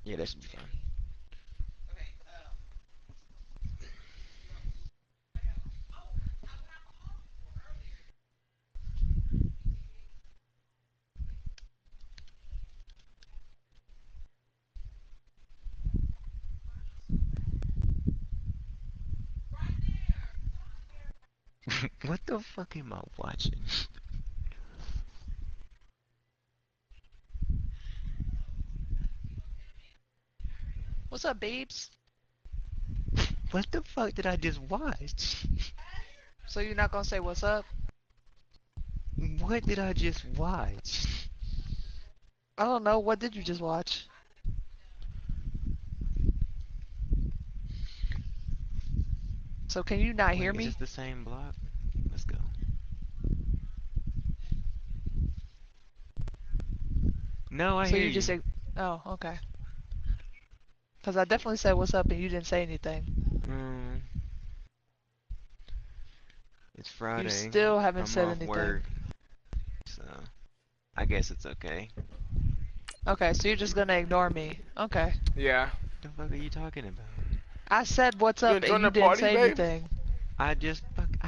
Yeah, that should be fine. What the fuck am I watching? What's up, babes? What the fuck did I just watch? So you're not gonna say what's up? What did I just watch? I don't know. What did you just watch? So can you not hear Wait, is me? this the same block? Let's go. No, I So hear you you. just say, oh, okay. Because I definitely said what's up and you didn't say anything. Mm, it's Friday. You still haven't I'm said off anything. work, so I guess it's okay. Okay, so you're just gonna ignore me. Okay. Yeah. What the fuck are you talking about? I said what's You up gonna and join you the didn't party, say babe? anything. I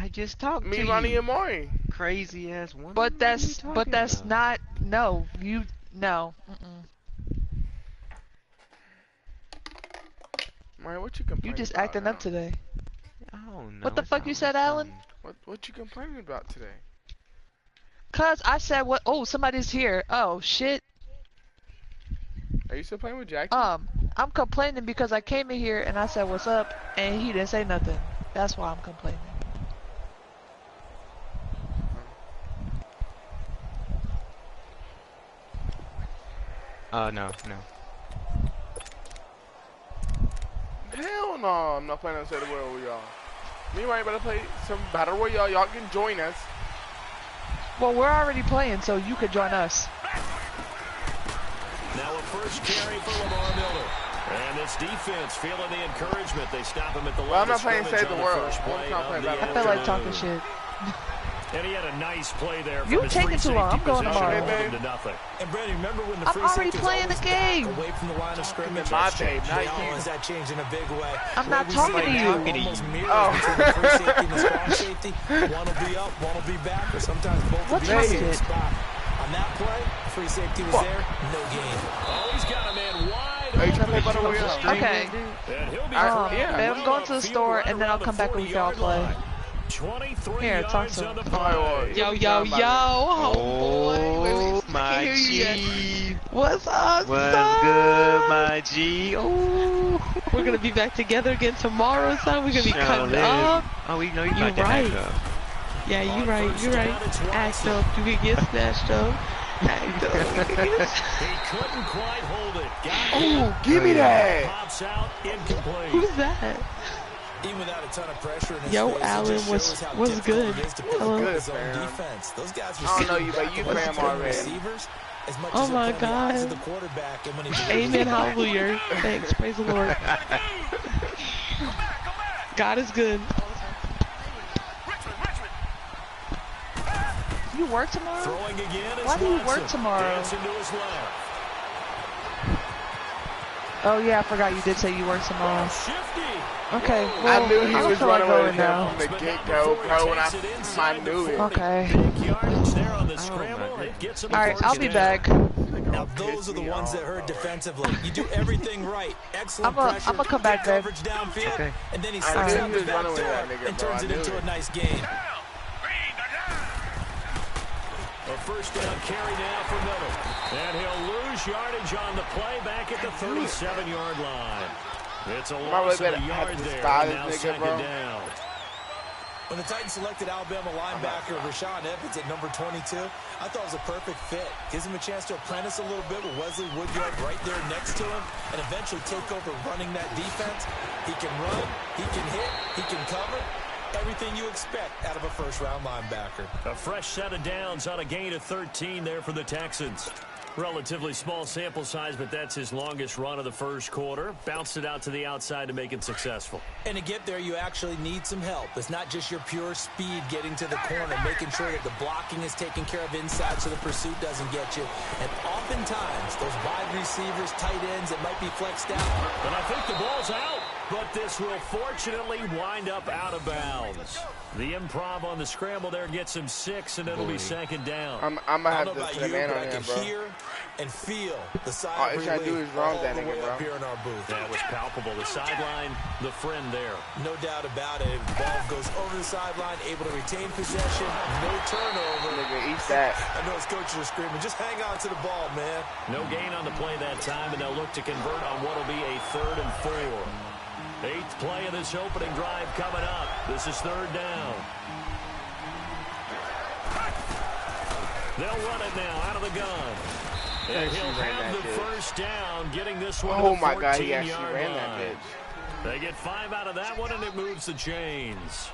just talked Me, to Ronnie, you. and Maury. Crazy ass woman. But What are you that's talking about? not, no, you, no. Maury, what you You complaining just about acting now? up today. I don't know. What the It's fuck you always said, Alan? something. What you complaining about today? Cause I said what, oh, somebody's here. Oh, shit. Are you still playing with Jackie? I'm complaining because I came in here and I said what's up and he didn't say nothing. That's why I'm complaining. No. Hell no, I'm not playing outside the world with y'all. Me and Maury better play some Battle Royale. Y'all can join us. Well, we're already playing, so you could join us. Now a first carry for Lamar Miller. And this defense feeling the encouragement. They stop him at the line. Well, I'm not playing save Save the World. I'm not playing Battle I feel like talking shit. And he had a nice play there. You taking too long. I'm going tomorrow. And Brady, remember when the I'm already playing the game. Away from the line of scrimmage. My babe, not How you. is that changing in a big way? I'm not talking to you. Oh. Safety. One will be up, one will be back, or sometimes both will What's be in wrong the with same it? spot. On that play, free safety was there, no gain. Oh, he's got a man wide Hey, you open. play Battle Royale? Okay. And he'll be yeah. Man, I'm going to the store and then I'll come back with y'all play. 23 Here, talk yards to on the him. play. Yo, oh boy. My Can't hear you yet. G. What's up, What's son? good, my G? Oh. We're gonna be back together again tomorrow, son. We're gonna be cutting Charlotte. up. Oh, we know you You about to right. act up. Yeah, you right. Act up. You can get snatched up. Act up. He couldn't quite hold it. Oh, give me that. Pops out, incomplete. Who's that? Even without a ton of pressure in his Yo, face, Alan, it just shows how what's difficult good? it is to play Hello. his own Good, defense. Those guys I don't know you, but you fam already. receivers as much Oh as my they're playing the eyes of God. the quarterback, and when he Amen. Hallelujah. Thanks. Praise the Lord. God is good. You work tomorrow? throwing again is Why do you Watson. work tomorrow? Dancing to his left. Oh yeah, I forgot you did say you work tomorrow. Shifty. Okay, I well, knew he I don't was feel like running away going now. from the get-go, bro, when I knew it. Okay. Big yardage there on the my scramble. goodness. It gets him All right, first I'll be down. back. Now those are the ones that hurt defensively. You do everything right. Excellent pressure. I'm gonna come back, babe. Coverage downfield, Okay. and then he I slips knew out he the was back running with door that nigga, and bro. turns I it knew into it. a nice gain. A first down carry now for Miller. And he'll lose yardage on the play back at the 37-yard line. It's a loss of a yard there. And now second down. When the Titans selected Alabama linebacker Rashaan Evans at number 22, I thought it was a perfect fit. Gives him a chance to apprentice a little bit with Wesley Woodyard right there next to him and eventually take over running that defense. He can run, he can hit, he can cover. Everything you expect out of a first-round linebacker. A fresh set of downs on a gain of 13 there for the Texans. Relatively small sample size, but that's his longest run of the first quarter. Bounced it out to the outside to make it successful. And to get there, you actually need some help. It's not just your pure speed getting to the corner, making sure that the blocking is taken care of inside so the pursuit doesn't get you. And oftentimes, those wide receivers, tight ends, it might be flexed out. But I think the ball's out. But this will fortunately wind up out of bounds. The improv on the scramble there gets him 6, and it'll be second down. I'm going to have to put a man on him, bro. Hear and feel the side all he's trying to do is wrong that nigga, bro. Here in our booth. That was palpable. The sideline, the friend there. No doubt about it. Ball goes over the sideline, able to retain possession. No turnover. Nigga, eat that. I know his coaches are screaming, just hang on to the ball, man. No gain on the play that time, and they'll look to convert on what will be a 3rd and 4. 8th play of this opening drive coming up. This is 3rd down. They'll run it now out of the gun. And he'll have the first down, getting this one to the 14-yard line. Oh, my God, he actually ran that bitch. They get 5 out of that one, and it moves the chains.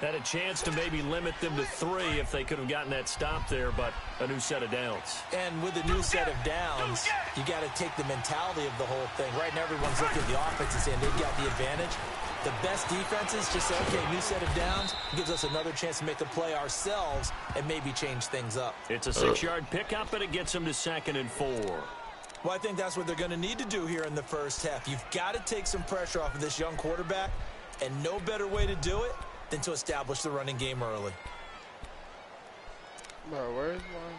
Had a chance to maybe limit them to 3 if they could have gotten that stop there, but a new set of downs. And with a new set of downs, you got to take the mentality of the whole thing. Right now, everyone's looking at the offense and saying they've got the advantage. The best defenses just say, okay, new set of downs, gives us another chance to make a play ourselves and maybe change things up. It's a 6-yard pickup, and it gets them to 2nd and 4. Well, I think that's what they're going to need to do here in the first half. You've got to take some pressure off of this young quarterback, and no better way to do it than to establish the running game early. Bro, where's one?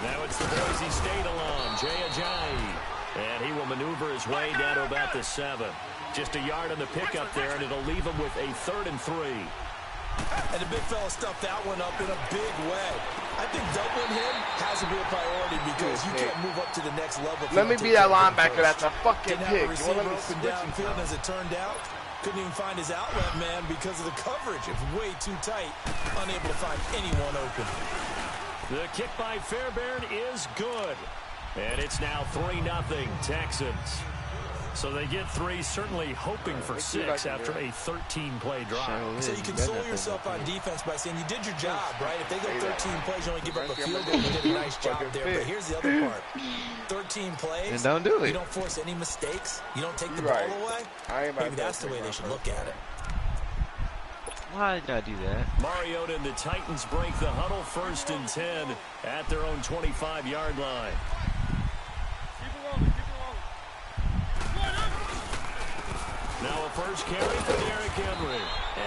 Now it's the Boise State alum, Jay Ajayi. And he will maneuver his way down to about the 7. Just a yard on the pickup there, and it'll leave him with a 3rd and 3. And the big fella stuffed that one up in a big way. I think doubling him has to be a priority because you can't move up to the next level. Let me be that linebacker. That's a fucking pick. You want to open downfield, as it turned out, couldn't even find his outlet man because of the coverage. It was way too tight, unable to find anyone open. The kick by Fairbairn is good. And it's now 3-0 Texans. So they get 3, certainly hoping for 6 after a 13-play drive. So you console yourself on defense by saying you did your job, right? If they go 13 plays, you only give up a field goal, you did a nice job there. But here's the other part. 13 plays, and don't do it. You don't force any mistakes. You don't take the ball away. Maybe that's the way they should look at it. Why did I do that? Mariota and the Titans break the huddle, 1st and 10 at their own 25-yard line. Now a first carry for Derrick Henry.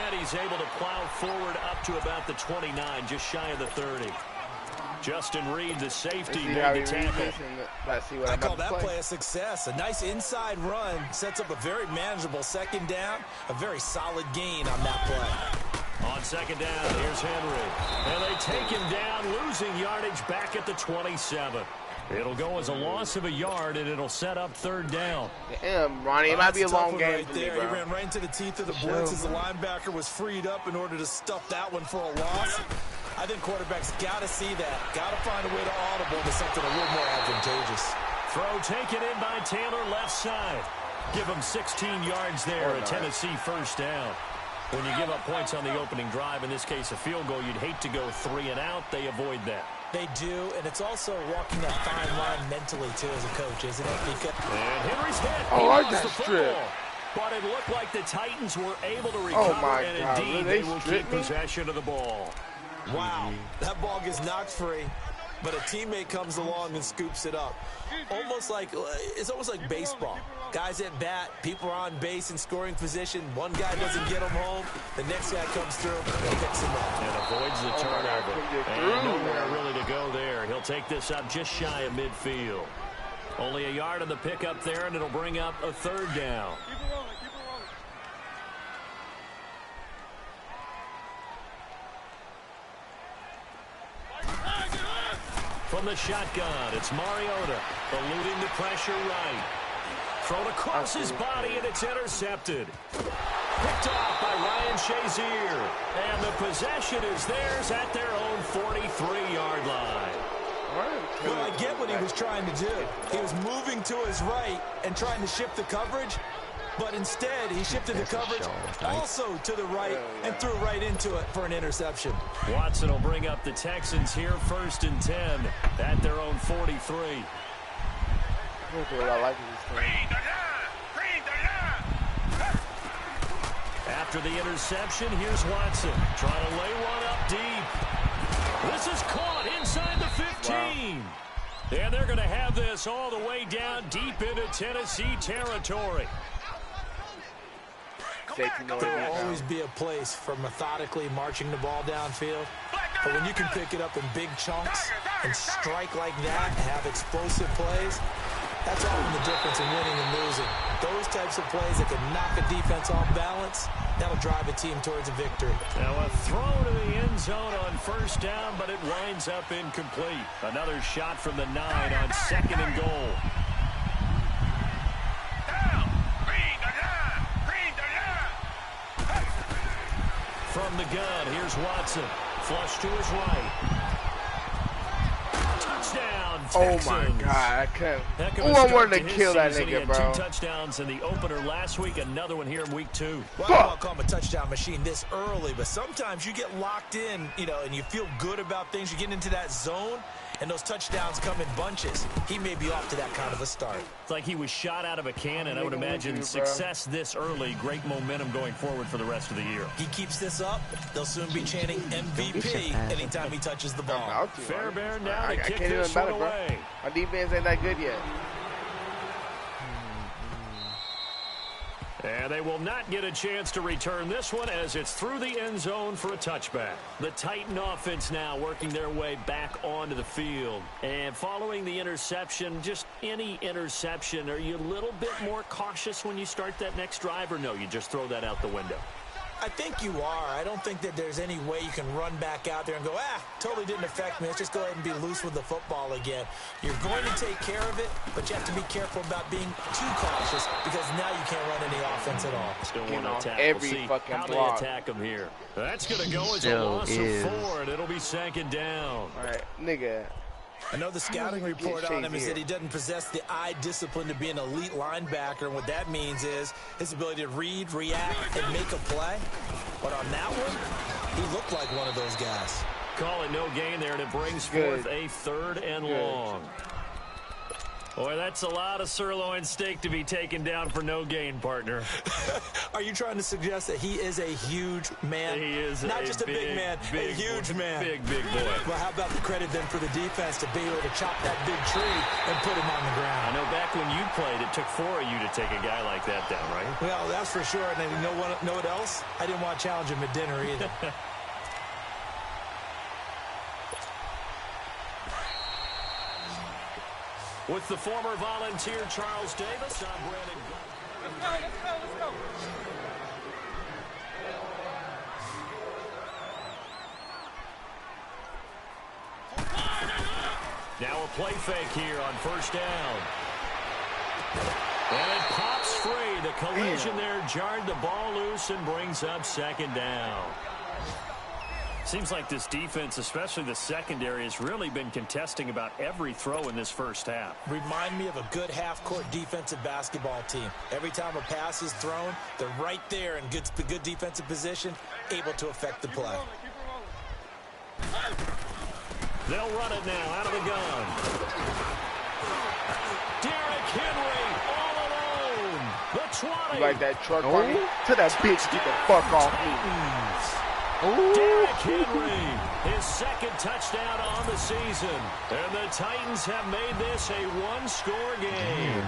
And he's able to plow forward up to about the 29, just shy of the 30. Justin Reed, the safety, made the tackle. I call that play a success. A nice inside run sets up a very manageable 2nd down. A very solid gain on that play. On 2nd down, here's Henry. And they take him down, losing yardage back at the 27. It'll go as a loss of a yard, and it'll set up 3rd down. Damn, Ronnie, it might be a long game right for me, there. bro. He ran right into the teeth of the blitz as the linebacker was freed up in order to stuff that one for a loss. I think quarterbacks got to see that. Got to find a way to audible to something a little more advantageous. Throw taken in by Taylor, left side. Give him 16 yards there, a Tennessee 1st down. When you give up points on the opening drive, in this case a field goal, you'd hate to go 3 and out. They avoid that. They do, and it's also walking that fine line mentally, too, as a coach, isn't it? Because and Henry's hit. Oh, I got stripped. But it looked like the Titans were able to recover, and indeed they will keep possession of the ball. Wow, that ball gets knocked free, but a teammate comes along and scoops it up. It's almost like baseball. Guys at bat, people are on base in scoring position. One guy doesn't get him home. The next guy comes through and picks him up. And avoids the turnover. And nowhere really to go there. He'll take this up just shy of midfield. Only a yard on the pickup there, and it'll bring up a 3rd down. From the shotgun, it's Mariota, eluding the pressure right. Thrown across his body, and it's intercepted. Picked off by Ryan Shazier. And the possession is theirs at their own 43-yard line. Well, I get what he was trying to do. He was moving to his right and trying to shift the coverage, but instead he shifted the coverage also to the right and threw right into it for an interception. Watson will bring up the Texans here, 1st and 10 at their own 43. After the interception, here's Watson trying to lay one up deep. This is caught inside the 15. Wow. And they're going to have this all the way down deep into Tennessee territory. There will always be a place for methodically marching the ball downfield. But when you can pick it up in big chunks and strike like that and have explosive plays, that's often the difference in winning and losing. Those types of plays that can knock a defense off balance, that'll drive a team towards a victory. Now a throw to the end zone on 1st down, but it winds up incomplete. Another shot from the 9 on 2nd and goal. From the gun, here's Watson. Flush to his right. Touchdown, Texans. Oh, my God. I couldn't. I wanted to kill that nigga, bro. He had 2 touchdowns in the opener last week. Another one here in week 2. Well, I don't call him a touchdown machine this early, but sometimes you get locked in, you know, and you feel good about things. You get into that zone, and those touchdowns come in bunches. He may be off to that kind of a start. It's like he was shot out of a cannon. I would imagine success this early, great momentum going forward for the rest of the year. He keeps this up, they'll soon be chanting MVP anytime he touches the ball. Fairbairn now to kick this one away. My defense ain't that good yet. And they will not get a chance to return this one as it's through the end zone for a touchback. The Titan offense now working their way back onto the field. And following the interception, just any interception, are you a little bit more cautious when you start that next drive, or no, you just throw that out the window? I think you are. I don't think that there's any way you can run back out there and go, totally didn't affect me. Let's just go ahead and be loose with the football again. You're going to take care of it, but you have to be careful about being too cautious because now you can't run any offense at all. Still want to attack. Every fucking how block. they attack him here. That's going to go as a loss of 4, and it'll be 2nd down. All right, nigga. I know the scouting report on him is that he doesn't possess the eye discipline to be an elite linebacker, and what that means is his ability to read, react, and make a play. But on that one, he looked like one of those guys. Call it no gain there, and it brings forth a 3rd and long. Boy, that's a lot of sirloin steak to be taken down for no gain, partner. Are you trying to suggest that he is a huge man? He is not just a big man, a huge man. Big boy. Well, how about the credit then for the defense to be able to chop that big tree and put him on the ground? I know back when you played, it took 4 of you to take a guy like that down, right? Well, that's for sure. And then you know what else? I didn't want to challenge him at dinner either. With the former Volunteer Charles Davis, I'm Brandon. Let's go. Now a play fake here on 1st down. And it pops free. The collision there jarred the ball loose and brings up 2nd down. Seems like this defense, especially the secondary, has really been contesting about every throw in this first half. Remind me of a good half-court defensive basketball team. Every time a pass is thrown, they're right there in good defensive position, able to affect the play. They'll run it now out of the gun. Derrick Henry all alone. The 20. You like that truck running? To that bitch, get the fuck off me. Derrick Henry, his 2nd touchdown on the season. And the Titans have made this a 1-score game.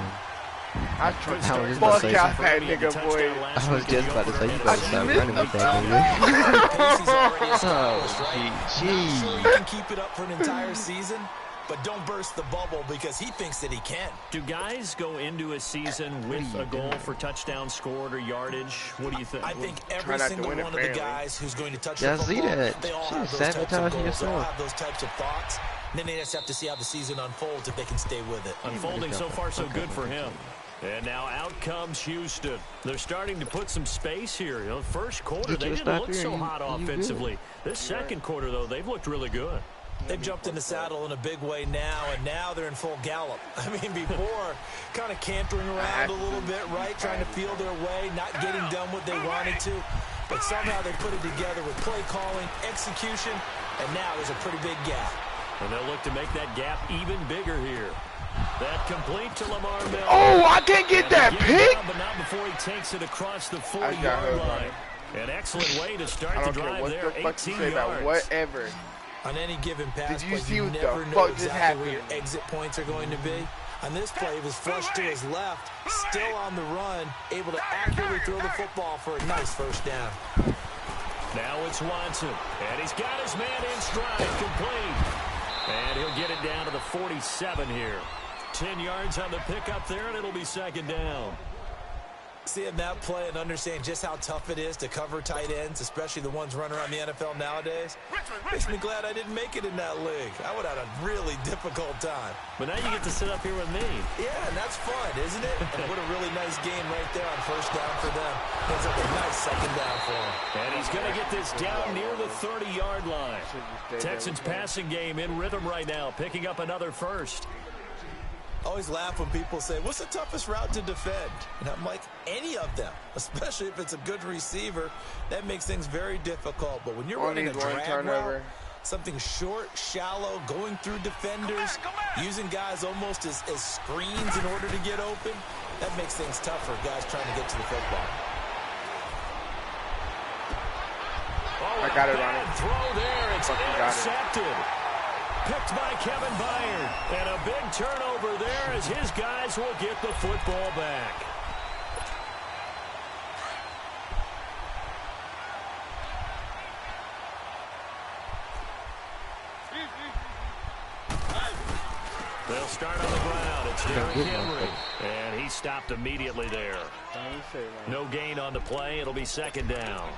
I tried to fuck out that nigga, boy. I was just about to say, you better stop running with that nigga. Oh, gee. You can keep it up for an entire season, but don't burst the bubble because he thinks that he can. Do guys go into a season with a goal for touchdown scored or yardage? What do you think? I think every single one of the guys who's going to touch the football, they all have those types of goals. They all have those types of thoughts. And then they just have to see how the season unfolds if they can stay with it. Unfolding so far so good for him. And now out comes Houston. They're starting to put some space here. You know, first quarter, they didn't look so hot offensively. This second quarter, though, they've looked really good. They've jumped in the saddle in a big way now, and now they're in full gallop. I mean, before, kind of cantering around a little bit, right? Trying to feel their way, not getting done what they wanted to. But somehow they put it together with play calling, execution, and now there's a pretty big gap. And they'll look to make that gap even bigger here. That complete to Lamar Miller. Oh, I can't get that pick! But not before he takes it across the 40-yard line. An excellent way to start the drive there, 18 yards. Whatever. On any given pass Did you play, see you what never the know fuck just exactly where your happened? exit points are going to be. On this play, he was flushed to his left, still on the run, able to accurately throw the football for a nice first down. Now it's Watson, and he's got his man in stride, complete. And he'll get it down to the 47 here. 10 yards on the pickup there, and it'll be second down. Seeing that play and understanding just how tough it is to cover tight ends, especially the ones running around the NFL nowadays, makes me glad I didn't make it in that league. I would have had a really difficult time. But now you get to sit up here with me. Yeah, and that's fun, isn't it? And what a really nice game right there on first down for them. Ends up a nice second down for him. And he's going to get this down near the 30-yard line. Texans passing game in rhythm right now, picking up another first. I always laugh when people say, what's the toughest route to defend? And I'm like, any of them, especially if it's a good receiver. That makes things very difficult. But when you're running a drag route, something short, shallow, going through defenders, using guys almost as screens in order to get open, that makes things tough for guys trying to get to the football. Oh, I got it, Ronnie. Throw there. It's intercepted. Picked by Kevin Byard. And a big turnover there as his guys will get the football back. They'll start on the ground. It's Derrick Henry. And he stopped immediately there. No gain on the play. It'll be second down.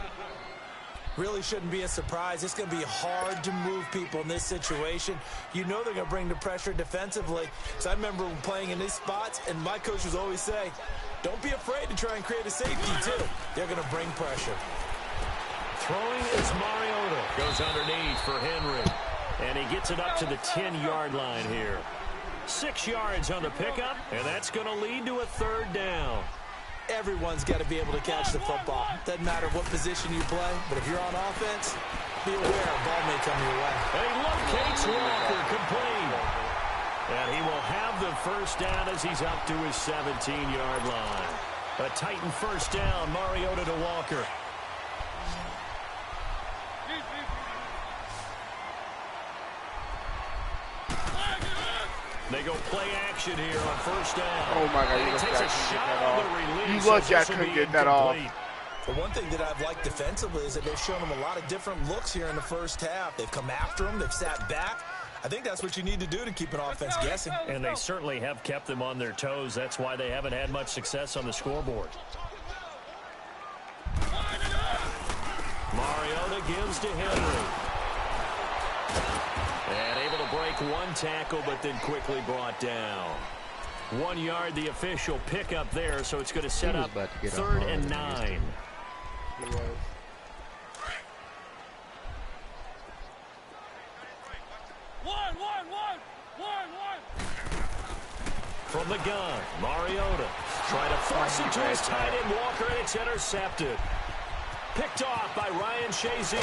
Really shouldn't be a surprise. It's going to be hard to move people in this situation. You know they're going to bring the pressure defensively. So I remember playing in these spots, and my coaches always say, don't be afraid to try and create a safety, too. They're going to bring pressure. Throwing is Mariota. Goes underneath for Henry. And he gets it up to the 10-yard line here. 6 yards on the pickup, and that's going to lead to a third down. Everyone's got to be able to catch the football. Doesn't matter what position you play, but if you're on offense, be aware a ball may come your way. He locates Walker, complete. And he will have the first down as he's up to his 17-yard line. A Titan first down, Mariota to Walker. They go play action here on first down. Oh my God, you lucky I couldn't get that off. The one thing that I've liked defensively is that they've shown them a lot of different looks here in the first half. They've come after them, they've sat back. I think that's what you need to do to keep an offense guessing. And they certainly have kept them on their toes. That's why they haven't had much success on the scoreboard. Mariota gives to Henry. And able to break one tackle, but then quickly brought down. 1 yard, the official pickup there, so it's going to set up 3rd and 9. He was. From the gun, Mariota trying to force it to his tight end Walker, and it's intercepted. Picked off by Ryan Shazier.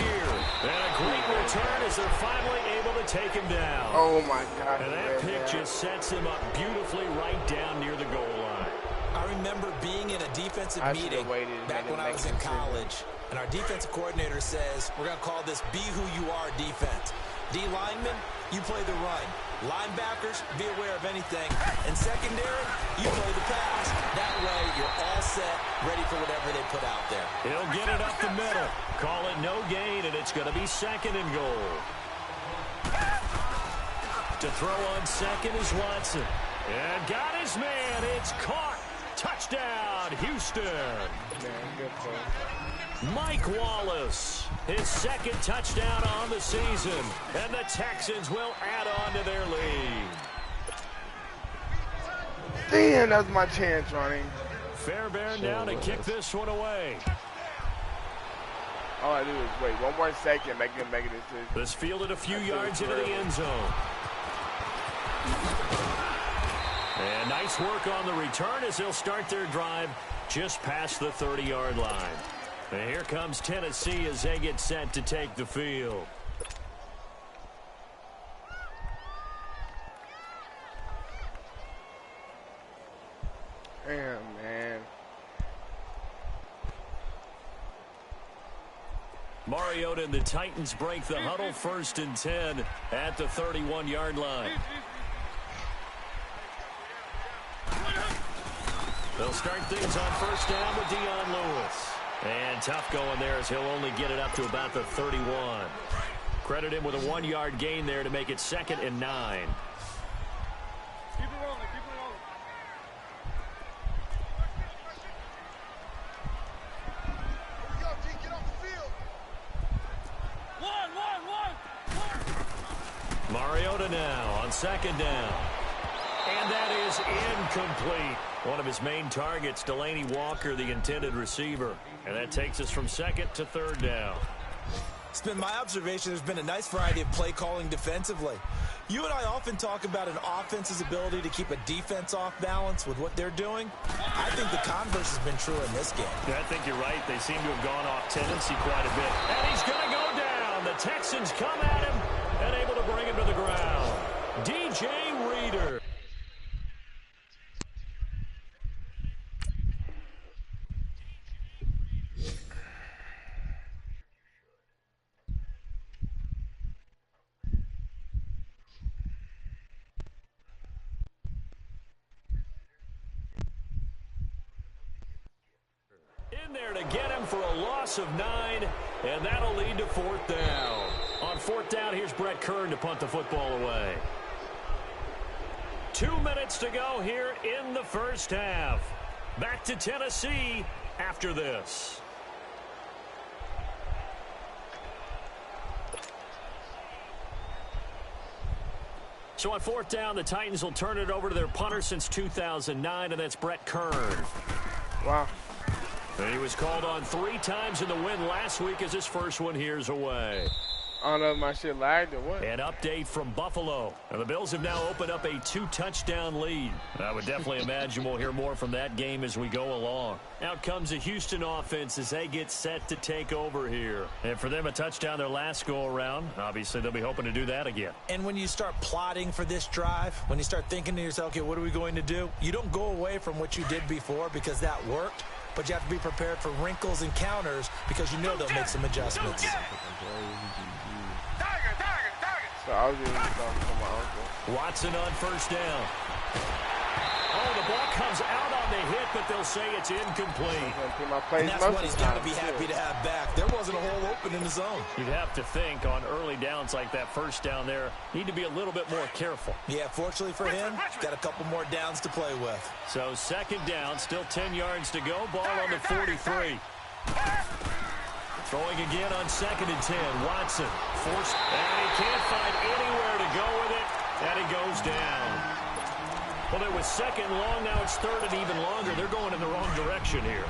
And a great return as they're finally able to take him down. Oh, my God. And that pick just sets him up beautifully right down near the goal line. I remember being in a defensive meeting back when I was in college, and our defensive coordinator says, we're going to call this Be Who You Are defense. D linemen, you play the run. Linebackers, be aware of anything. And secondary, you play the pass. That way, you're all set, ready for whatever they put out there. He'll get it up the middle. Call it no gain, and it's going to be 2nd and goal. To throw on second is Watson. And got his man. It's caught. Touchdown, Houston. Mike Wallace, his 2nd touchdown on the season. And the Texans will add on to their lead. Damn, that's my chance, Ronnie. Fairbairn now to kick this one away. All I do is wait 1 more second, make a decision. This fielded a few yards into the end zone. And nice work on the return as they'll start their drive just past the 30-yard line. And here comes Tennessee as they get set to take the field. Damn, man. Mariota and the Titans break the huddle, 1st and 10 at the 31-yard line. They'll start things on 1st down with Dion Lewis. And tough going there as he'll only get it up to about the 31. Credit him with a 1-yard gain there to make it 2nd and 9. Keep it rolling, keep it rolling. Here we go, G, get off the field. One. Mariota now on 2nd down. And that is incomplete. One of his main targets, Delaney Walker, the intended receiver. And that takes us from 2nd to 3rd down. It's been my observation there's been a nice variety of play calling defensively. You and I often talk about an offense's ability to keep a defense off balance with what they're doing. I think the converse has been true in this game. Yeah, I think you're right. They seem to have gone off tendency quite a bit. And he's going to go down. The Texans come at him and able to bring him to the ground. DJ Reader. In there to get him for a loss of 9, and that'll lead to 4th down. On 4th down, here's Brett Kern to punt the football away. 2 minutes to go here in the 1st half. Back to Tennessee after this. So on 4th down, the Titans will turn it over to their punter since 2009, and that's Brett Kern. Wow. And he was called on 3 times in the win last week as his first one here's away. I don't know if my shit lagged or what. An update from Buffalo. And the Bills have now opened up a 2-touchdown lead. I would definitely imagine we'll hear more from that game as we go along. Out comes the Houston offense as they get set to take over here. And for them, a touchdown their last go-around. Obviously, they'll be hoping to do that again. And when you start plotting for this drive, when you start thinking to yourself, okay, what are we going to do? You don't go away from what you did before because that worked. But you have to be prepared for wrinkles and counters because you know they'll make some adjustments. So I was even talking to my uncle. Watson on 1st down. Oh, the ball comes out on the hit, but they'll say it's incomplete. And that's what he's got to be happy to have back. There wasn't a hole open in the zone. You'd have to think on early downs like that 1st down there, need to be a little bit more careful. Yeah, fortunately for him, got a couple more downs to play with. So 2nd down, still 10 yards to go. Ball on the 43. Throwing again on 2nd and 10. Watson forced, and he can't find anywhere to go with it, and he goes down. Well, it was 2nd long, now it's 3rd and even longer. They're going in the wrong direction here.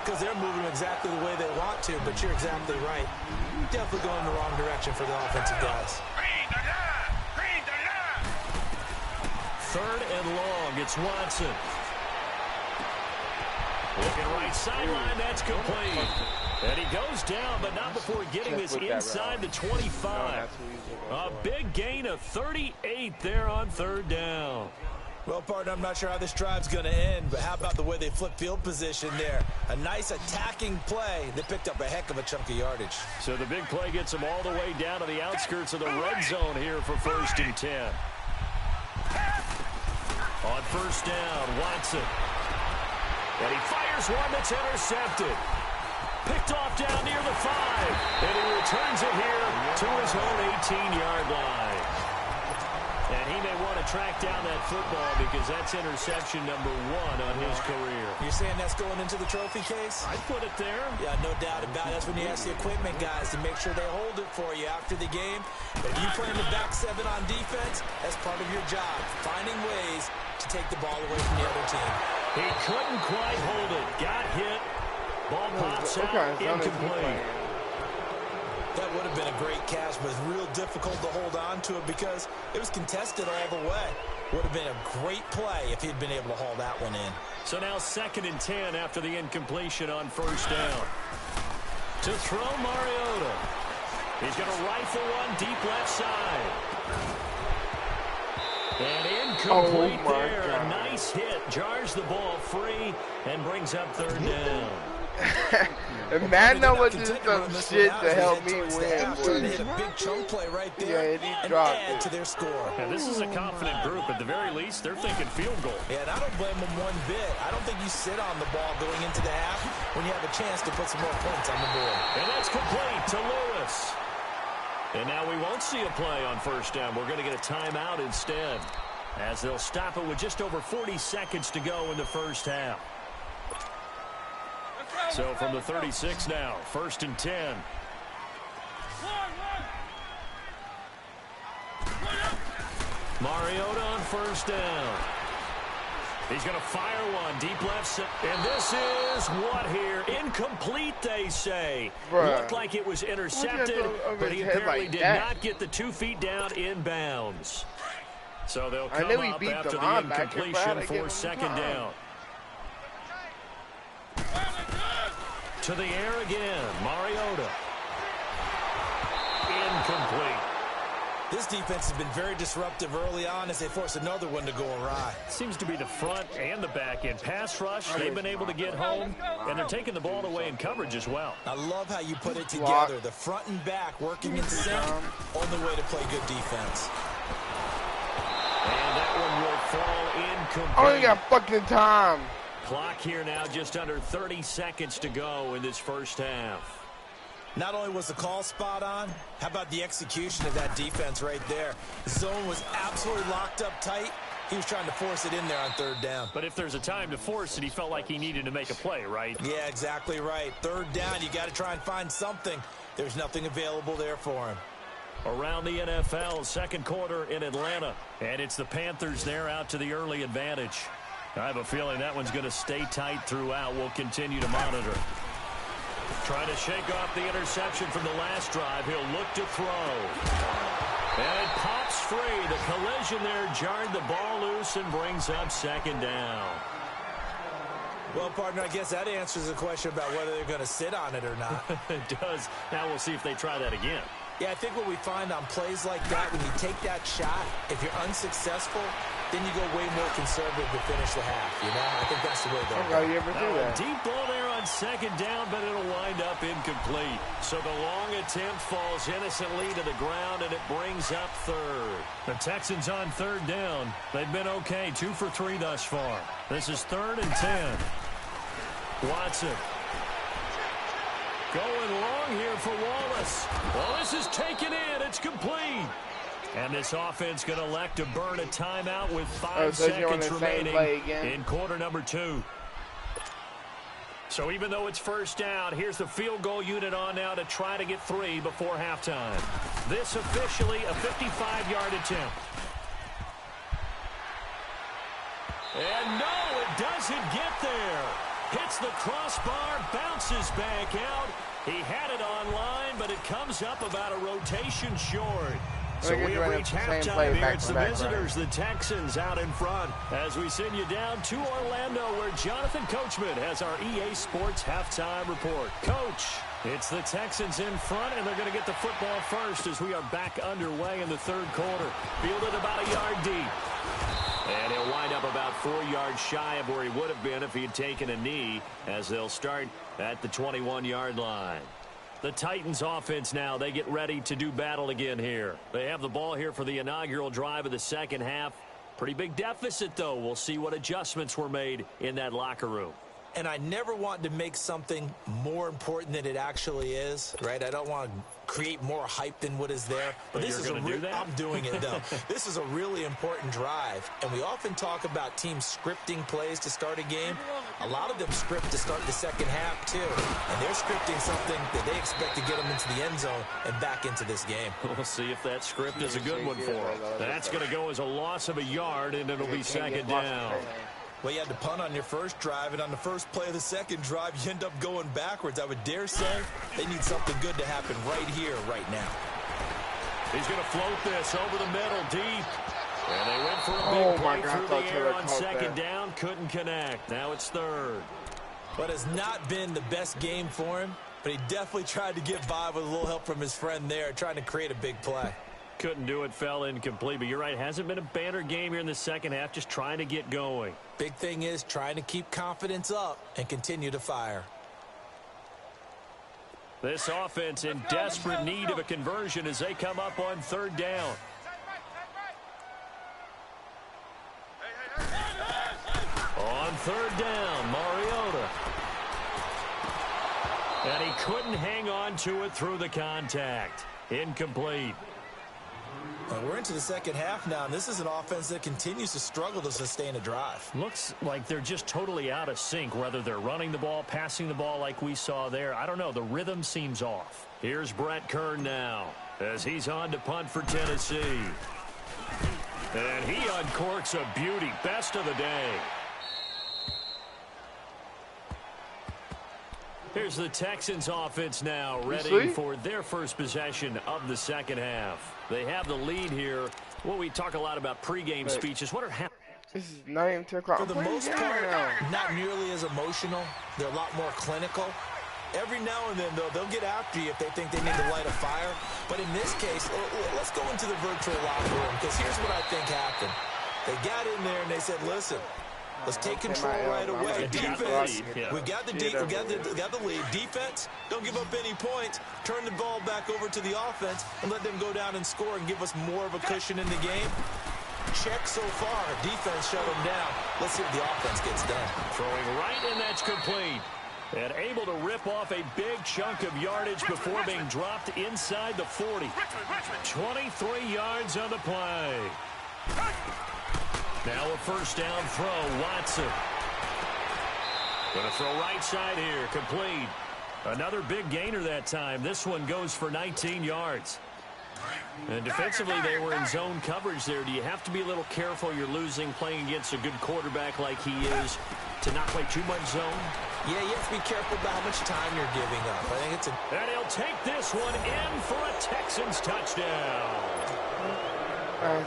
Because they're moving exactly the way they want to, but you're exactly right. Definitely going in the wrong direction for the offensive guys. 3rd and long, it's Watson. Looking right sideline, that's complete. And he goes down, but not before getting this inside the 25. A big gain of 38 there on 3rd down. Well, partner, I'm not sure how this drive's going to end, but how about the way they flip field position there? A nice attacking play. They picked up a heck of a chunk of yardage. So the big play gets them all the way down to the outskirts of the red zone here for 1st and 10. On 1st down, Watson. And he fires one that's intercepted. Picked off down near the 5. And he returns it here to his own 18-yard line. And he may want to track down that football because that's interception number 1 on his career. You're saying that's going into the trophy case? I'd put it there. Yeah, no doubt about it. That's when you ask the equipment guys to make sure they hold it for you after the game. But if you play in the back 7 on defense, that's part of your job, finding ways to take the ball away from the other team. He couldn't quite hold it. Got hit. Ball pops out, incomplete. That would have been a great catch, but it's real difficult to hold on to it because it was contested all the way. Would have been a great play if he'd been able to haul that one in. So now 2nd and 10 after the incompletion on 1st down. To throw Mariota. He's going to rifle one deep left side. And incomplete there. God. A nice hit. Jars the ball free and brings up 3rd down. And Madden was just some shit to help me win. Trying to hit a big chunk play right there and he and dropped add it to their score. Yeah, this is a confident group. At the very least, they're thinking field goal. Yeah, and I don't blame them one bit. I don't think you sit on the ball going into the half when you have a chance to put some more points on the board. And that's complete to Lewis. And now we won't see a play on 1st down. We're going to get a timeout instead, as they'll stop it with just over 40 seconds to go in the 1st half. So from the 36 now, 1st and 10. Mariota on 1st down. He's going to fire one deep left. And this is what here? Incomplete, they say. Bruh. Looked like it was intercepted, but he apparently did not get the 2 feet down inbounds. So they'll come up after the incompletion for 2nd down. To the air again, Mariota. Incomplete. This defense has been very disruptive early on as they force another one to go awry. Seems to be the front and the back end. Pass rush, they've been able to get home, and they're taking the ball away in coverage as well. I love how you put it together. The front and back working in sync. Only way to play good defense. And that one will fall incomplete. I only got fucking time. Clock here now, just under 30 seconds to go in this 1st half. Not only was the call spot on, how about the execution of that defense right there? The zone was absolutely locked up tight. He was trying to force it in there on 3rd down. But if there's a time to force it, he felt like he needed to make a play, right? Yeah, exactly right. 3rd down, you got to try and find something. There's nothing available there for him. Around the NFL, 2nd quarter in Atlanta. And it's the Panthers there out to the early advantage. I have a feeling that one's going to stay tight throughout. We'll continue to monitor. Trying to shake off the interception from the last drive. He'll look to throw. And it pops free. The collision there jarred the ball loose and brings up 2nd down. Well, partner, I guess that answers the question about whether they're going to sit on it or not. It does. Now we'll see if they try that again. Yeah, I think what we find on plays like that, when you take that shot, if you're unsuccessful, then you go way more conservative to finish the half, you know? I think that's the way they'll go. You ever do that? Deep ball there on 2nd down, but it'll wind up incomplete. So the long attempt falls innocently to the ground, and it brings up 3rd. The Texans on 3rd down. They've been okay, 2 for 3 thus far. This is 3rd and 10. Watson. Going long here for Wallace. Well, this is taken in. It's complete. And this offense going to elect to burn a timeout with 5 seconds remaining in quarter number 2. So even though it's 1st down, here's the field goal unit on now to try to get 3 before halftime. This officially a 55-yard attempt. And no, it doesn't get there. Hits the crossbar, bounces back out. He had it online, but it comes up about a rotation short. So we have reached halftime here. It's the visitors, the Texans, out in front. As we send you down to Orlando, where Jonathan Coachman has our EA Sports halftime report. Coach, it's the Texans in front, and they're going to get the football first as we are back underway in the 3rd quarter. Fielded about a yard deep. And he'll wind up about 4 yards shy of where he would have been if he had taken a knee, as they'll start at the 21-yard line. The Titans offense now, they get ready to do battle again here. They have the ball here for the inaugural drive of the 2nd half. Pretty big deficit, though. We'll see what adjustments were made in that locker room. And I never want to make something more important than it actually is, right? I don't want to create more hype than what is there. But this is I'm doing it, though. This is a really important drive. And we often talk about teams scripting plays to start a game. A lot of them script to start the 2nd half, too. And they're scripting something that they expect to get them into the end zone and back into this game. We'll see if that script is a good one for them. That's going to go as a loss of a yard, and it'll be 2nd down. Well, you had to punt on your first drive, and on the first play of the second drive, you end up going backwards. I would dare say they need something good to happen right here, right now. He's going to float this over the middle, deep. And they went for a big play through the air on second down. Couldn't connect. Now it's third. But it's not been the best game for him, but he definitely tried to get by with a little help from his friend there, trying to create a big play. Couldn't do it, fell incomplete. But you're right, hasn't been a banner game here in the second half, just trying to get going. Big thing is trying to keep confidence up and continue to fire. This offense in desperate need of a conversion as they come up on third down. On third down, Mariota. And he couldn't hang on to it through the contact. Incomplete. Well, we're into the second half now, and this is an offense that continues to struggle to sustain a drive. Looks like they're just totally out of sync, whether they're running the ball, passing the ball like we saw there. I don't know. The rhythm seems off. Here's Brett Kern now as he's on to punt for Tennessee. And he uncorks a beauty. Best of the day. Here's the Texans offense now ready for their first possession of the second half. They have the lead here. Well, we talk a lot about pregame speeches. What are happening? This is not even 10 o'clock. For the most part, not nearly as emotional. They're a lot more clinical. Every now and then, though, they'll get after you if they think they need to light a fire. But in this case, let's go into the virtual locker room, because here's what I think happened. They got in there and they said, listen, let's take control right away. Defense, we got the lead. Defense, don't give up any points. Turn the ball back over to the offense and let them go down and score and give us more of a cushion in the game. Check so far. Defense shut them down. Let's see what the offense gets done. Throwing right, and that's complete. And able to rip off a big chunk of yardage before being dropped inside the 40. 23 yards on the play. Now a first down throw, Watson. Going to throw right side here, complete. Another big gainer that time. This one goes for 19 yards. And defensively, they were in zone coverage there. Do you have to be a little careful? You're losing playing against a good quarterback like he is to not play too much zone? Yeah, you have to be careful about how much time you're giving up. I think it's a... And he'll take this one in for a Texans touchdown.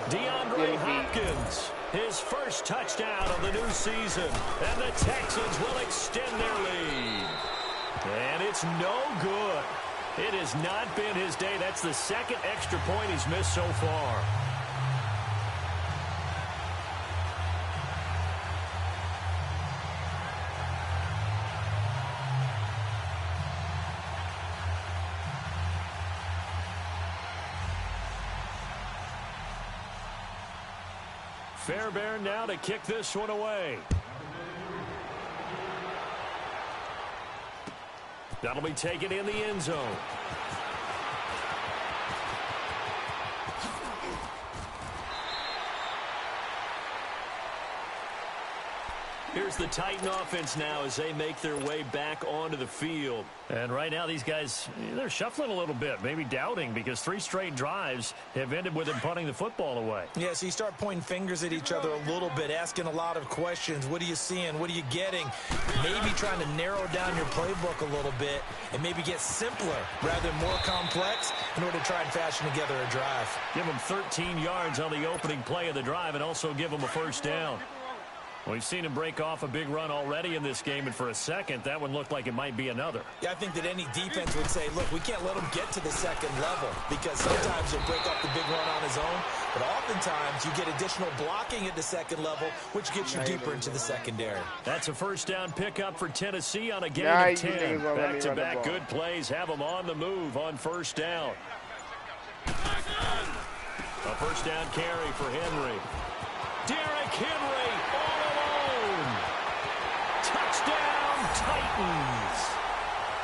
DeAndre Hopkins, his first touchdown of the new season. And the Texans will extend their lead. And it's no good. It has not been his day. That's the second extra point he's missed so far. Fairbairn now to kick this one away. That'll be taken in the end zone. Here's the Titan offense now as they make their way back onto the field. And right now these guys, they're shuffling a little bit, maybe doubting, because 3 straight drives have ended with them punting the football away. Yeah, so you start pointing fingers at each other a little bit, asking a lot of questions. What are you seeing? What are you getting? Maybe trying to narrow down your playbook a little bit and maybe get simpler rather than more complex in order to try and fashion together a drive. Give them 13 yards on the opening play of the drive and also give them a first down. We've seen him break off a big run already in this game, and for a second, that one looked like it might be another. Yeah, I think that any defense would say, look, we can't let him get to the second level, because sometimes he'll break off the big run on his own, but oftentimes you get additional blocking at the second level, which gets you deeper into the secondary. That's a first down pickup for Tennessee on a gain of 10. Back-to-back good plays have them on the move on first down. A first down carry for Henry. Derrick Henry all alone. Touchdown, Titans.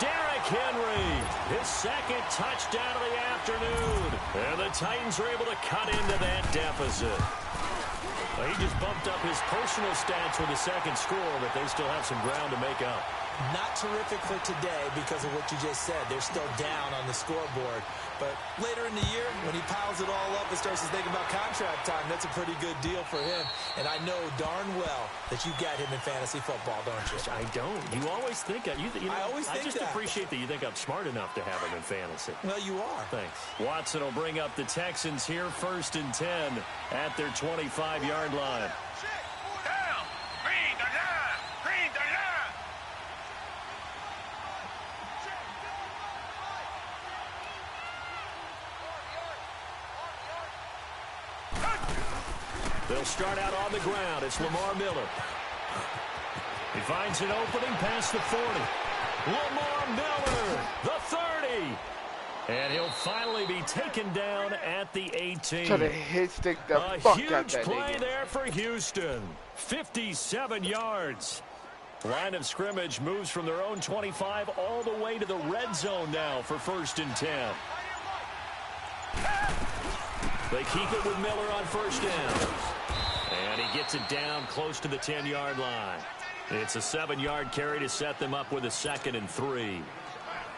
Derrick Henry, his second touchdown of the afternoon. And the Titans are able to cut into that deficit. Well, he just bumped up his personal stats with a second score, but they still have some ground to make up. Not terrific for today because of what you just said. They're still down on the scoreboard. But later in the year, when he piles it all up and starts to think about contract time, that's a pretty good deal for him. And I know darn well that you got him in fantasy football, don't you? I don't. You always think I just that. appreciate that you think I'm smart enough to have him in fantasy. Well, you are. Thanks. Watson will bring up the Texans here 1st and 10 at their 25-yard line. They'll start out on the ground. It's Lamar Miller. He finds an opening past the 40. Lamar Miller, the 30. And he'll finally be taken down at the 18. Try to hit stick the fuck out that huge play nigga. there for Houston. 57 yards. Line of scrimmage moves from their own 25 all the way to the red zone now for 1st and 10. They keep it with Miller on 1st down. And he gets it down close to the 10-yard line. It's a 7-yard carry to set them up with a 2nd and 3.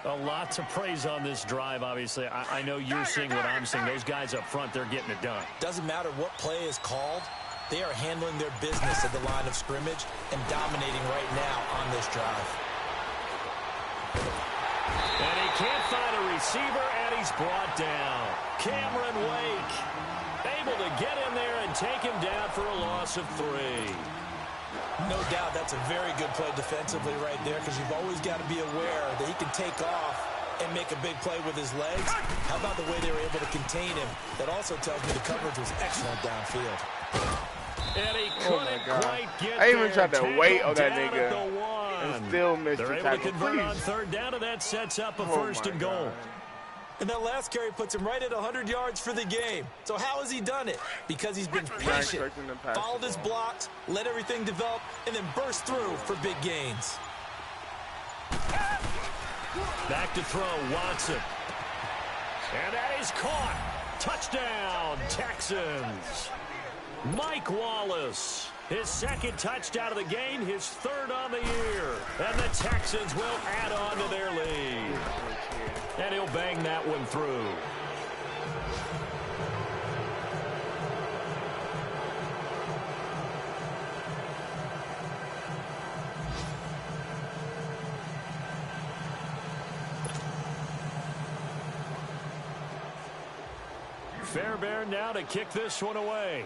A lot to praise on this drive, obviously. I know you're seeing what I'm seeing. Those guys up front, they're getting it done. Doesn't matter what play is called. They are handling their business at the line of scrimmage and dominating right now on this drive. And he can't find a receiver, and he's brought down. Cameron Wake able to get in there and take him down for a loss of 3. No doubt that's a very good play defensively right there because you've always got to be aware that he can take off and make a big play with his legs. How about the way they were able to contain him? That also tells me the coverage was excellent downfield. And he couldn't quite get I even there. tried to wait on that Tackled nigga down at the 1. and still missed They're the able to tackle. convert on Please. 3rd down, and that sets up a 1st and goal. God. And that last carry puts him right at 100 yards for the game. So how has he done it? Because he's been patient, followed his blocks, let everything develop, and then burst through for big gains. Back to throw, Watson. And that is caught. Touchdown, Texans. Mike Wallace, his 2nd touchdown of the game, his 3rd on the year. And the Texans will add on to their lead. And he'll bang that one through. Fairbairn now to kick this one away.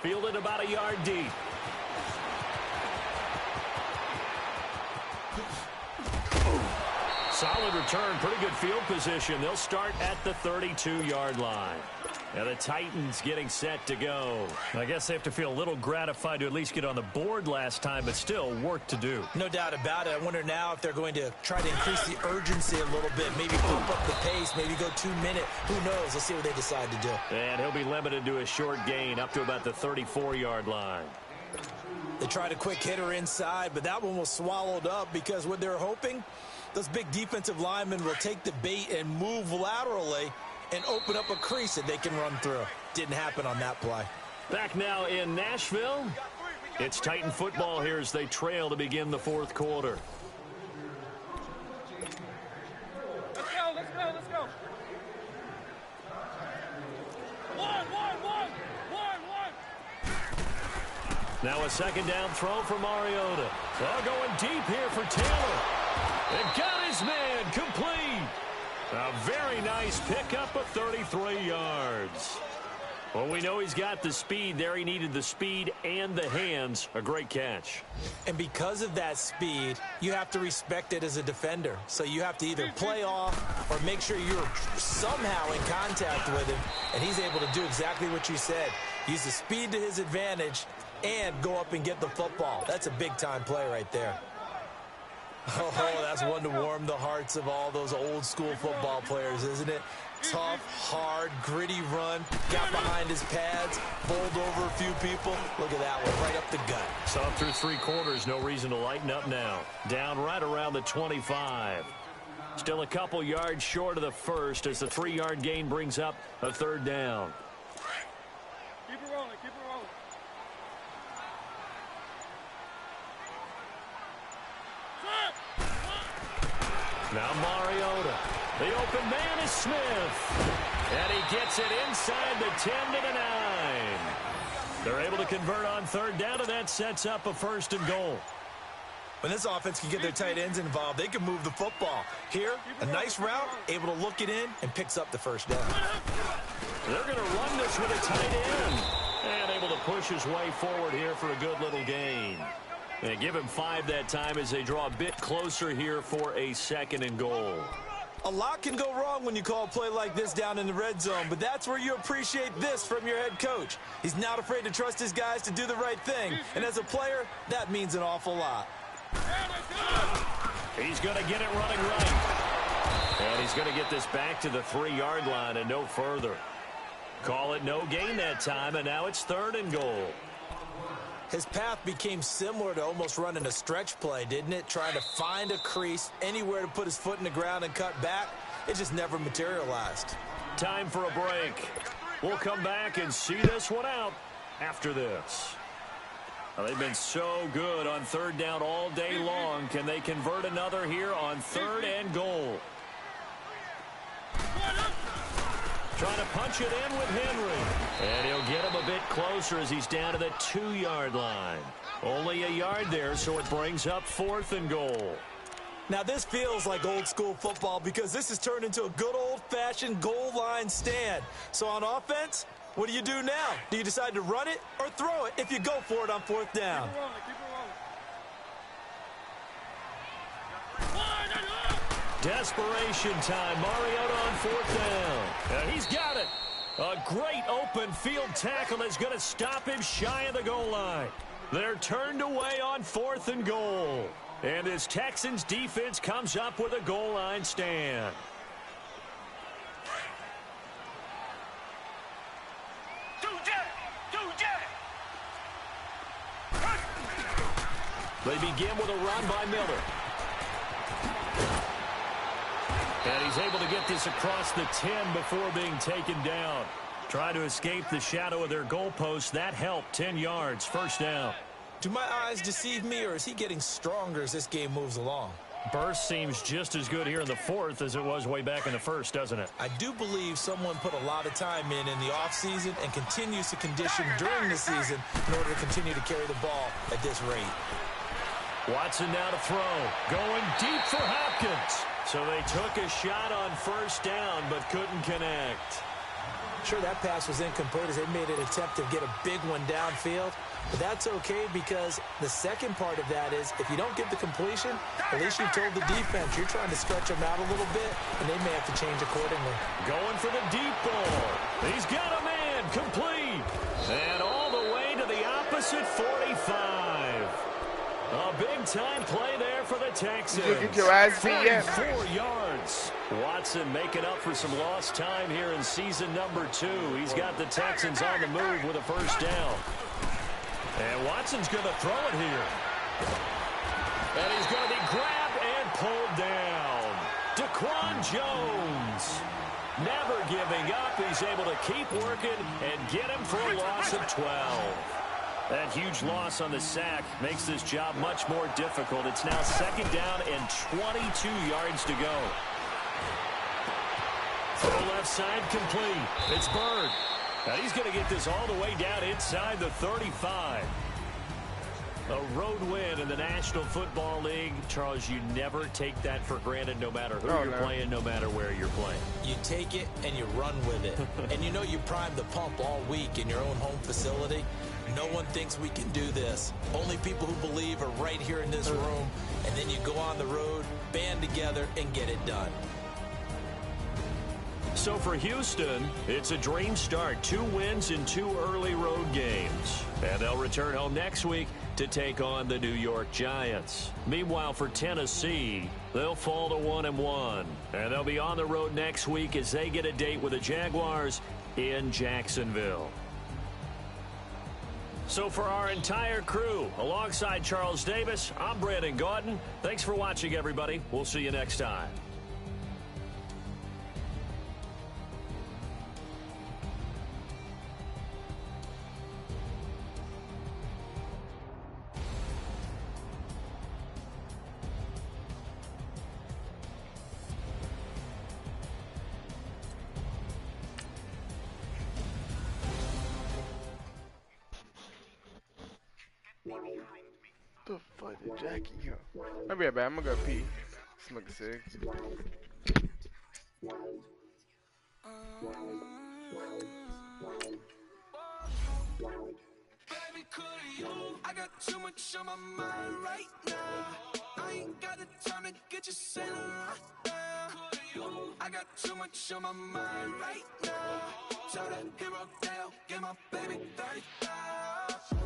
Fielded about a yard deep. Solid return, pretty good field position. They'll start at the 32-yard line. Now the Titans getting set to go. I guess they have to feel a little gratified to at least get on the board last time, but still work to do. No doubt about it. I wonder now if they're going to try to increase the urgency a little bit, maybe bump up the pace, maybe go 2-minute. Who knows? Let's see what they decide to do. And he'll be limited to a short gain up to about the 34-yard line. They tried a quick hitter inside, but that one was swallowed up because what they're hoping, those big defensive linemen will take the bait and move laterally and open up a crease that they can run through. Didn't happen on that play. Back now in Nashville. It's Titan football here as they trail to begin the 4th quarter. Let's go, let's go, let's go. One. Now a 2nd down throw for Mariota. All going deep here for Taylor. And got his man complete. A very nice pickup of 33 yards. Well, we know he's got the speed there. He needed the speed and the hands. A great catch. And because of that speed, you have to respect it as a defender. So you have to either play off or make sure you're somehow in contact with him. And he's able to do exactly what you said. Use the speed to his advantage and go up and get the football. That's a big-time play right there. Oh, that's one to warm the hearts of all those old-school football players, isn't it? Tough, hard, gritty run. Got behind his pads, bowled over a few people. Look at that one, right up the gut. So up through 3 quarters, no reason to lighten up now. Down right around the 25. Still a couple yards short of the first as the 3-yard gain brings up a 3rd down. Keep it rolling, keep it rolling. Now Mariota. The open man is Smith. And he gets it inside the 10 to the 9. They're able to convert on third down, and that sets up a 1st and goal. When this offense can get their tight ends involved, they can move the football. Here, a nice route, able to look it in, and picks up the 1st down. They're going to run this with a tight end. And able to push his way forward here for a good little gain. And give him 5 that time as they draw a bit closer here for a 2nd and goal. A lot can go wrong when you call a play like this down in the red zone, but that's where you appreciate this from your head coach. He's not afraid to trust his guys to do the right thing, and as a player, that means an awful lot. He's going to get it running right. And he's going to get this back to the 3-yard line and no further. Call it no gain that time, and now it's 3rd and goal. His path became similar to almost running a stretch play, didn't it? Trying to find a crease, anywhere to put his foot in the ground and cut back. It just never materialized. Time for a break. We'll come back and see this one out after this. Well, they've been so good on 3rd down all day long. Can they convert another here on 3rd and goal? Trying to punch it in with Henry. And he'll get him a bit closer as he's down to the 2-yard line. Only a yard there, so it brings up 4th and goal. Now this feels like old school football because this has turned into a good old-fashioned goal line stand. So on offense, what do you do now? Do you decide to run it or throw it if you go for it on 4th down? Desperation time. Mariota on 4th down. And he's got it. A great open field tackle is going to stop him shy of the goal line. They're turned away on 4th and goal. And this Texans defense comes up with a goal line stand. They begin with a run by Miller. And he's able to get this across the 10 before being taken down. Trying to escape the shadow of their goalpost. That helped. 10 yards. 1st down. Do my eyes deceive me, or is he getting stronger as this game moves along? Burst seems just as good here in the 4th as it was way back in the 1st, doesn't it? I do believe someone put a lot of time in the offseason and continues to condition during the season in order to continue to carry the ball at this rate. Watson now to throw. Going deep for Hopkins. So they took a shot on 1st down but couldn't connect. Sure, that pass was incomplete as they made an attempt to get a big one downfield. But that's okay because the second part of that is if you don't get the completion, at least you've told the defense you're trying to stretch them out a little bit, and they may have to change accordingly. Going for the deep ball. He's got a man. Complete. And all the way to the opposite 45. A big-time play there for the Texans. You get your ass beat yet. 4 yards. Watson making up for some lost time here in season number 2. He's got the Texans on the move with a 1st down. And Watson's going to throw it here. And he's going to be grabbed and pulled down. Daquan Jones. Never giving up. He's able to keep working and get him for a loss of 12. That huge loss on the sack makes this job much more difficult. It's now 2nd down and 22 yards to go. Throw left side complete. It's Bird. Now he's going to get this all the way down inside the 35. A road win in the National Football League. Charles, you never take that for granted no matter who you're playing, no matter where you're playing. You take it and you run with it. And you know you primed the pump all week in your own home facility. No one thinks we can do this. Only people who believe are right here in this room. And then you go on the road, band together, and get it done. So for Houston, it's a dream start. 2 wins in 2 early road games. And they'll return home next week to take on the New York Giants. Meanwhile, for Tennessee, they'll fall to 1-1. And they'll be on the road next week as they get a date with the Jaguars in Jacksonville. So for our entire crew, alongside Charles Davis, I'm Brandon Gaudin. Thanks for watching, everybody. We'll see you next time. The fuck did Jackie go? I'll be right back. I'm gonna go pee. Smoke a cig. Baby, could you? I got too much on my mind right now. I ain't got the time to get you sailing right now. I got too much on my mind right now. Tell that hero Dale, get my baby 30,000.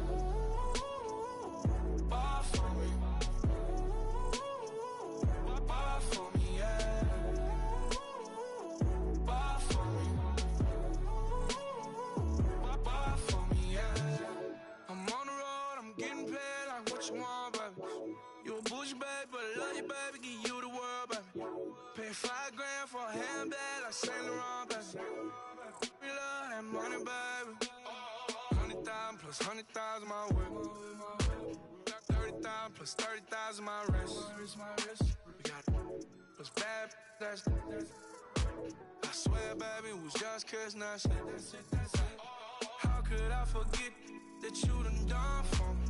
Bar for me. Bar for me, yeah. Bar for me. Bar for me, yeah. I'm on the road, I'm getting paid like what you want, baby. You a bougie, baby, but I love you, baby. Give you the world, baby. Pay $5 grand for a handbag like Saint Laurent, baby. We love that money, baby. 100,000 plus 100,000 my way. 30,000 plus 30,000 my wrist. We got plus bad, that's I swear, baby, it was just kiss, that's it. How could I forget that you done for me?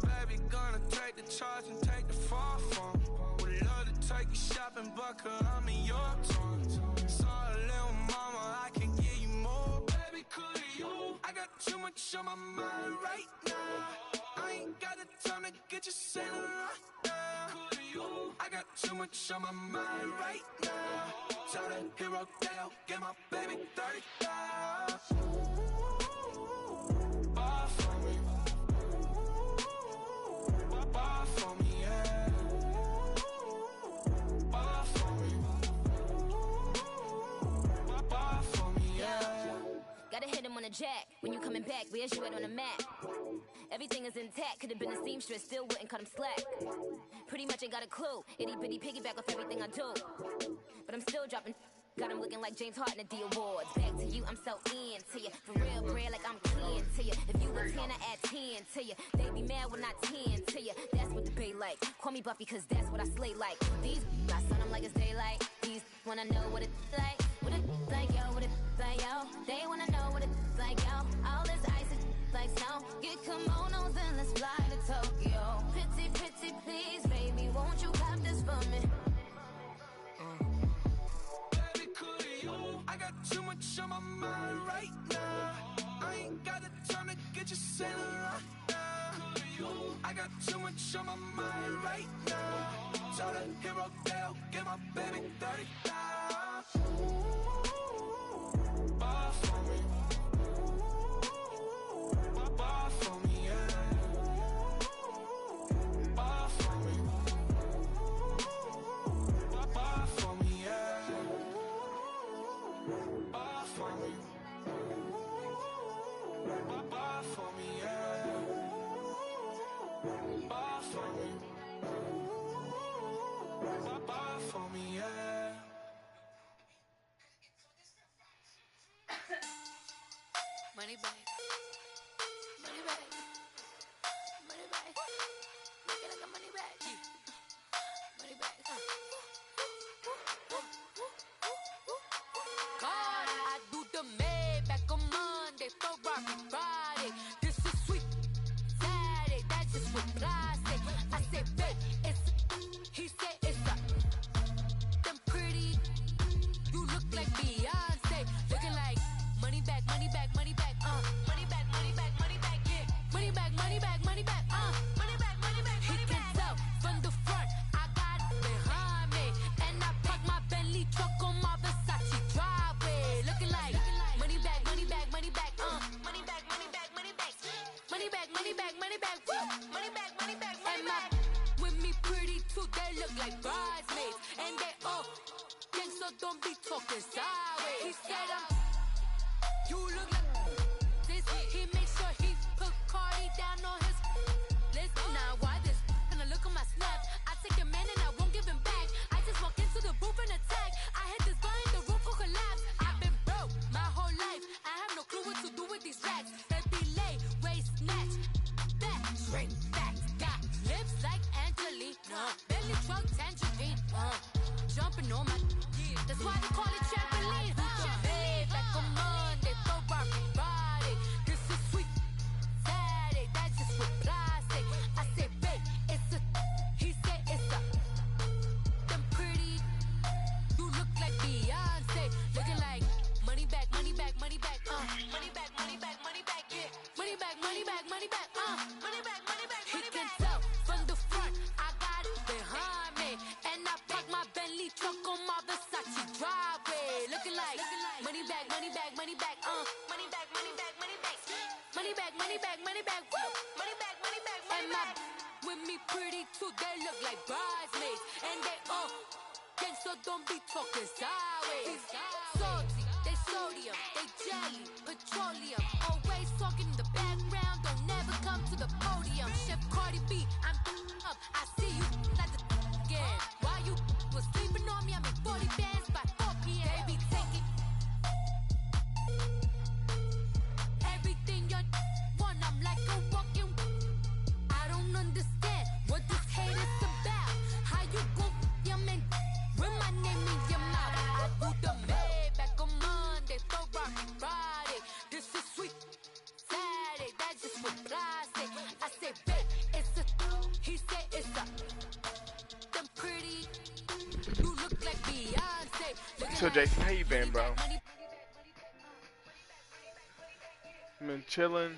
Baby, gonna take the charge and take the fall from me. Would love to take you shopping, but I'm in your town. Sorry, little mama, I can give you more. Baby, could you? I got too much on my mind right now. I ain't got the time to get you sailing right now. Could you? I got too much on my mind right now. Tell that hero Dale, get my baby 30,000. Bar for me. Bar for me, yeah. Bar for me. Bar for me, yeah. Gotta hit him on the jack. When you coming back, where's you at on the map? Everything is intact. Could've been a seamstress, still wouldn't cut him slack. Pretty much ain't got a clue. Itty bitty piggyback off everything I do. But I'm still dropping. Got him looking like James Harden at the awards. Back to you, I'm so into you. For real, bread, like I'm kin to you. If you a 10, I add 10 to you. They be mad when I 10 to you. That's what the bay like. Call me Buffy, cause that's what I slay like. These, I son them like it's daylight. These wanna know what it's like. What it's like, yo, what it's like, yo. They wanna know what it's like, yo. All this ice is like snow. Get kimonos and let's fly to Tokyo. Pretty, pretty, please, baby, won't you cop this for me? I got too much on my mind right now. I ain't got the time to get you sailing right now. I got too much on my mind right now. Tell that hero Dale, get my baby 30,000. Bar for me. Bar for me, yeah. Bar for me. Bar for me, yeah. Bar for me. Bar for me, yeah. Bar for me. Bar for me, yeah. Money bag. Money bag. Money bag. Make it like a money bag. Money bag. God, I do the Maybach on Monday, Ferrari Friday. This is sweet Saturday, that's just what I say. I say, babe, it's he said it's a them pretty. You look like Beyonce, looking like money back, money back, money back, money back, money back, money back, yeah, money back, money back, money back, money back, money back, money back. He can tell from the front, I got it behind me, and I park my Bentley truck on my Versace driveway, looking like money back, money back, money back, money back, money back, money back, money back, money back, money back, money back, money back, money back. With me pretty too, they look like bridesmaids, and they all gang, so don't be talking sideways. He said you look like this. He make sure he put Cardi down on his list. Now why this? Gonna look on my snaps. I take your man and I won't give him back. I just walk into the booth and attack. I hit this button, the roof will collapse. I've been broke my whole life. I have no clue what to do with these racks. Baby lay, waist snatch, back, straight back. Got lips like Angelina, belly truck tangerine. Jumping on my, that's why they call it trampoline. Back on Monday, Ferrari Friday. This is sweet Saturday, that's just what I say. money back, money back, money back, woo! Money back, money back, money back. With me pretty too, they look like bridesmaids. And they all gangsta, don't be talking sideways. Salty, they sodium, they jelly, petroleum. Always talking in the background, don't never come to the podium. Chef Cardi B, I'm up, I see you like the again. While you was sleeping on me, I made 40 bands by 4 p.m. They be taking everything you want, I'm like a walking. I don't understand what this hate is about. How you go your man with my name in your mouth? I do the Maybach on Monday, throw rock Friday. This is sweet Saturday, that's just what I say. I say, babe, it's a, he say it's a, them pretty, you look like Beyonce. So Jason, how you been, bro? Been chilling.